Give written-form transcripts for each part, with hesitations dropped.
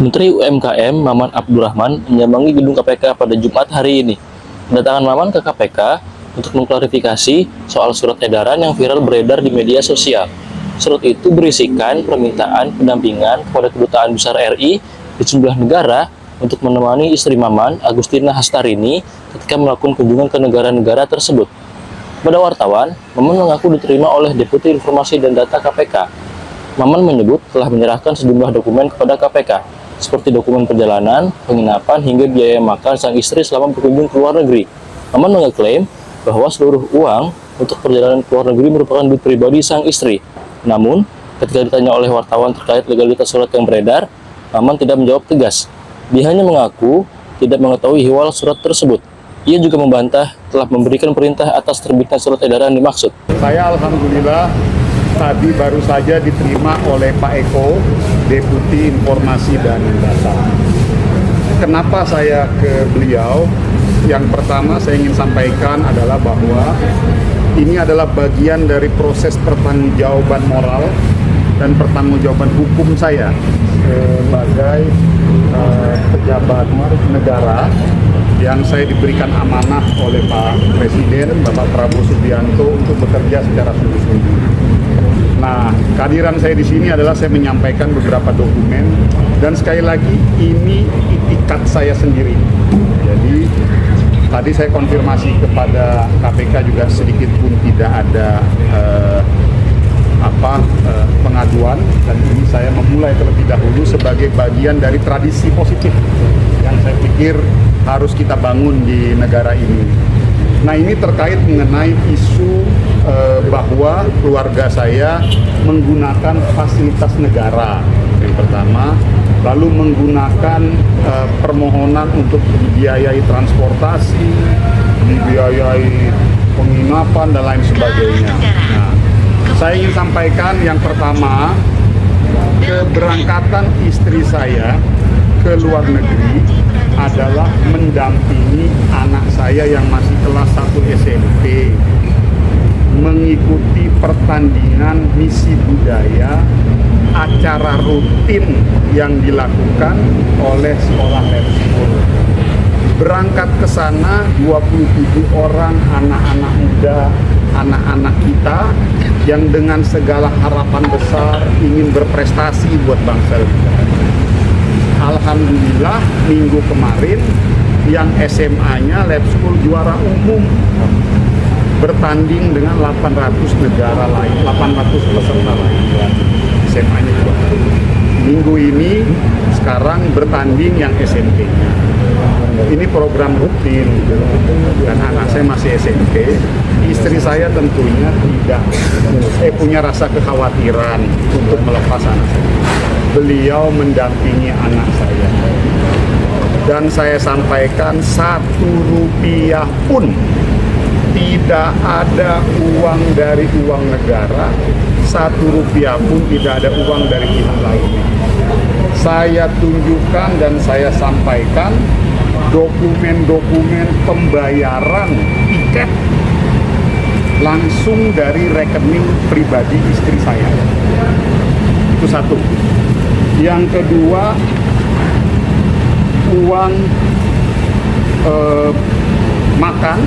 Menteri UMKM Maman Abdurrahman menyambangi gedung KPK pada Jumat hari ini. Kedatangan Maman ke KPK untuk mengklarifikasi soal surat edaran yang viral beredar di media sosial. Surat itu berisikan permintaan pendampingan kepada Kedutaan Besar RI di sejumlah negara untuk menemani istri Maman, Agustina Hastarini, ketika melakukan kunjungan ke negara-negara tersebut. Pada wartawan, Maman mengaku diterima oleh Deputi Informasi dan Data KPK. Maman menyebut telah menyerahkan sejumlah dokumen kepada KPK, seperti dokumen perjalanan, penginapan, hingga biaya makan sang istri selama berkunjung ke luar negeri. Maman mengklaim bahwa seluruh uang untuk perjalanan ke luar negeri merupakan duit pribadi sang istri. Namun, ketika ditanya oleh wartawan terkait legalitas surat yang beredar, Maman tidak menjawab tegas. Dia hanya mengaku tidak mengetahui ihwal surat tersebut. Ia juga membantah telah memberikan perintah atas terbitnya surat edaran dimaksud. Saya alhamdulillah tadi baru saja diterima oleh Pak Eko, Deputi Informasi dan Data. Kenapa saya ke beliau? Yang pertama saya ingin sampaikan adalah bahwa ini adalah bagian dari proses pertanggungjawaban moral dan pertanggungjawaban hukum saya sebagai pejabat negara yang saya diberikan amanah oleh Pak Presiden, Bapak Prabowo Subianto, untuk bekerja secara sungguh-sungguh. Nah, kehadiran saya di sini adalah saya menyampaikan beberapa dokumen, dan sekali lagi ini itikat saya sendiri. Jadi tadi saya konfirmasi kepada KPK juga sedikit pun tidak ada pengaduan, dan ini saya memulai terlebih dahulu sebagai bagian dari tradisi positif yang saya pikir harus kita bangun di negara ini. Nah, ini terkait mengenai isu bahwa keluarga saya menggunakan fasilitas negara yang pertama, lalu menggunakan permohonan untuk dibiayai transportasi, dibiayai penginapan dan lain sebagainya. Nah, saya ingin sampaikan yang pertama, keberangkatan istri saya ke luar negeri adalah mendampingi anak saya yang masih kelas 1 SMP mengikuti pertandingan misi budaya, acara rutin yang dilakukan oleh sekolah lab school. Berangkat ke sana 27 orang anak-anak muda, anak-anak kita yang dengan segala harapan besar ingin berprestasi buat bangsa kita. Alhamdulillah minggu kemarin yang SMA-nya lab school juara umum, bertanding dengan 800 negara lain, 800 peserta lain. SMA-nya juga. Minggu ini sekarang bertanding yang SMP-nya. Ini program rutin, dan anak saya masih SMP. Istri saya tentunya tidak punya rasa kekhawatiran untuk melepas anak saya. Beliau mendampingi anak saya, dan saya sampaikan 1 rupiah pun tidak ada uang dari uang negara, 1 rupiah pun tidak ada uang dari pihak lain. Saya tunjukkan dan saya sampaikan dokumen-dokumen pembayaran tiket langsung dari rekening pribadi istri saya. Itu satu. Yang kedua, uang makan,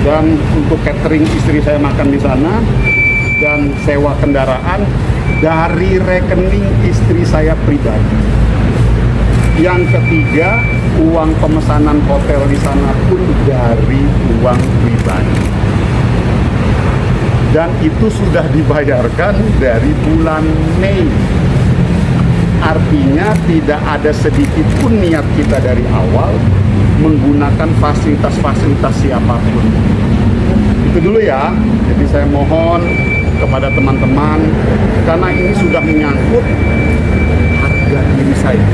dan untuk catering istri saya makan di sana, dan sewa kendaraan dari rekening istri saya pribadi. Yang ketiga, uang pemesanan hotel di sana pun dari uang pribadi. Dan itu sudah dibayarkan dari bulan Mei. Artinya tidak ada sedikit pun niat kita dari awal menggunakan fasilitas-fasilitas siapapun. Itu dulu ya. Jadi saya mohon kepada teman-teman, karena ini sudah menyangkut harga diri saya.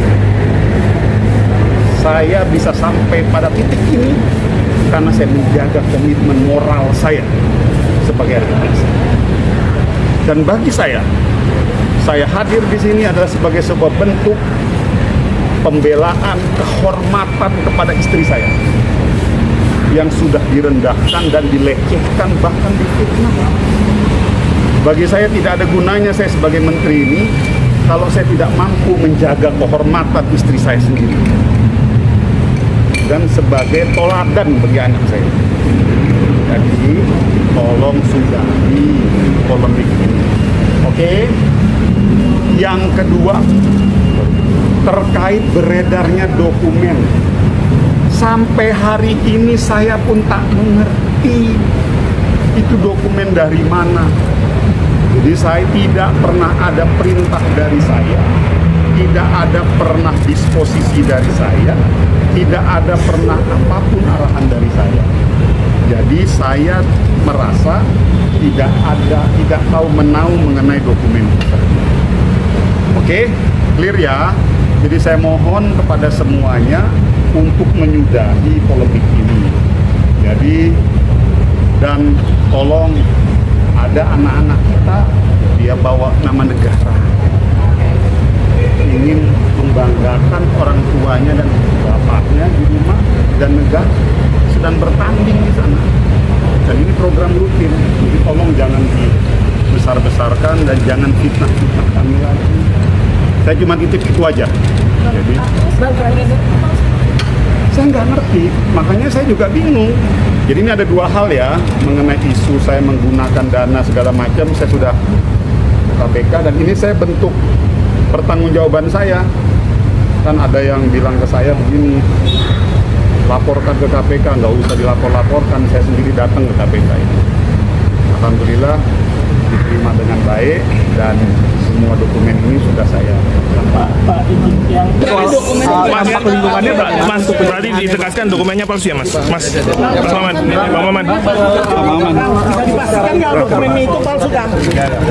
Saya bisa sampai pada titik ini karena saya menjaga komitmen moral saya sebagai anak bangsa. Dan bagi saya hadir di sini adalah sebagai sebuah bentuk pembelaan, kehormatan kepada istri saya yang sudah direndahkan dan dilecehkan, bahkan difitnah. Bagi saya tidak ada gunanya saya sebagai menteri ini kalau saya tidak mampu menjaga kehormatan istri saya sendiri dan sebagai toladan bagi anak saya. Jadi tolong sudahi polemik ini. Oke? Yang kedua, terkait beredarnya dokumen. Sampai hari ini saya pun tak mengerti itu dokumen dari mana. Jadi saya tidak pernah ada perintah dari saya, tidak ada pernah disposisi dari saya, tidak ada pernah apapun arahan dari saya. Jadi saya merasa tidak tahu menau mengenai dokumen tersebut. Oke, clear ya. Jadi saya mohon kepada semuanya untuk menyudahi polemik ini. Jadi dan tolong, ada anak-anak kita, dia bawa nama negara, ingin membanggakan orang tuanya dan bapaknya di rumah, dan negara sedang bertanding di sana. Dan ini program rutin, jadi tolong jangan dibesar-besarkan dan jangan fitnah-fitnah kami lagi. Saya cuma titip itu aja. Jadi saya nggak ngerti, makanya saya juga bingung. Jadi ini ada dua hal ya, mengenai isu saya menggunakan dana segala macam, saya sudah ke KPK dan ini saya bentuk pertanggungjawaban saya. Kan ada yang bilang ke saya begini, laporkan ke KPK, nggak usah dilapor-laporkan, saya sendiri datang ke KPK ini. Alhamdulillah diterima dengan baik dan semua dokumen ini sudah saya Pak izin yang Mas, lingkungannya Mas, berarti ditegaskan dokumennya palsu ya Mas? Mas Maman, Bang Maman. bisa dipastikan nggak dokumennya itu palsu kan?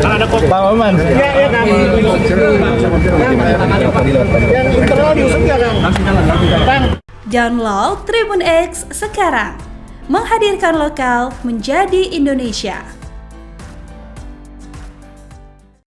Kan ada kok. Bang Maman. Ya kan. Yang internal diusut nggak kan? Bang. Download Tribun X sekarang, menghadirkan lokal menjadi Indonesia.